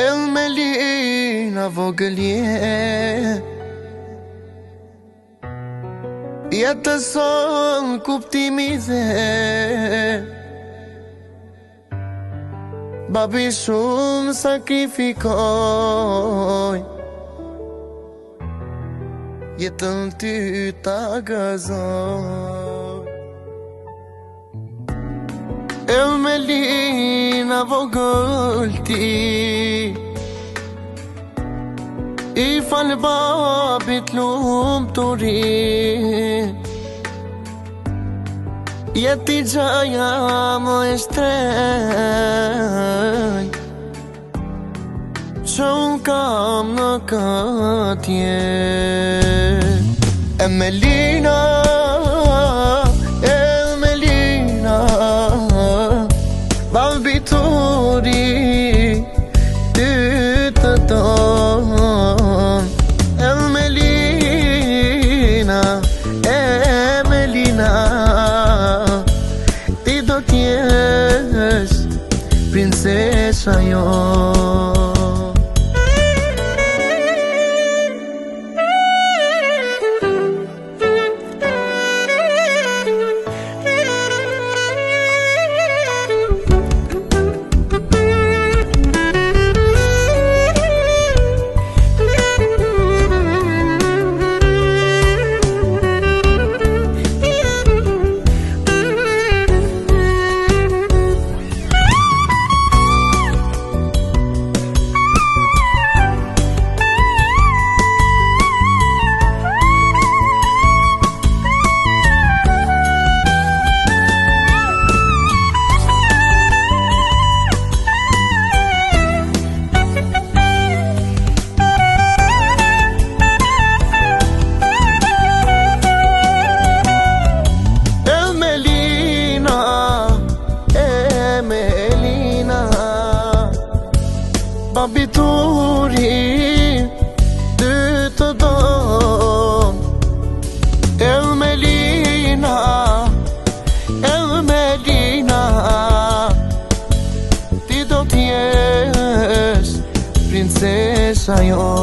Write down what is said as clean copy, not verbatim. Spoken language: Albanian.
EMELINA Vogel jetëson kuptimi dhe babi shumë sakrifikoj jetën ty ta gëzoj EMELINA Vogel ti I falë babit lumë të ri Jeti gjaja më e shtrej Që unë kam në këtje EMELINA EMELINA Babi të ri Ty të tonë EMELINA Ti do t'jesh princesa jo Babi turi Ty të do EMELINA EMELINA Ti do t'jesh princesa jo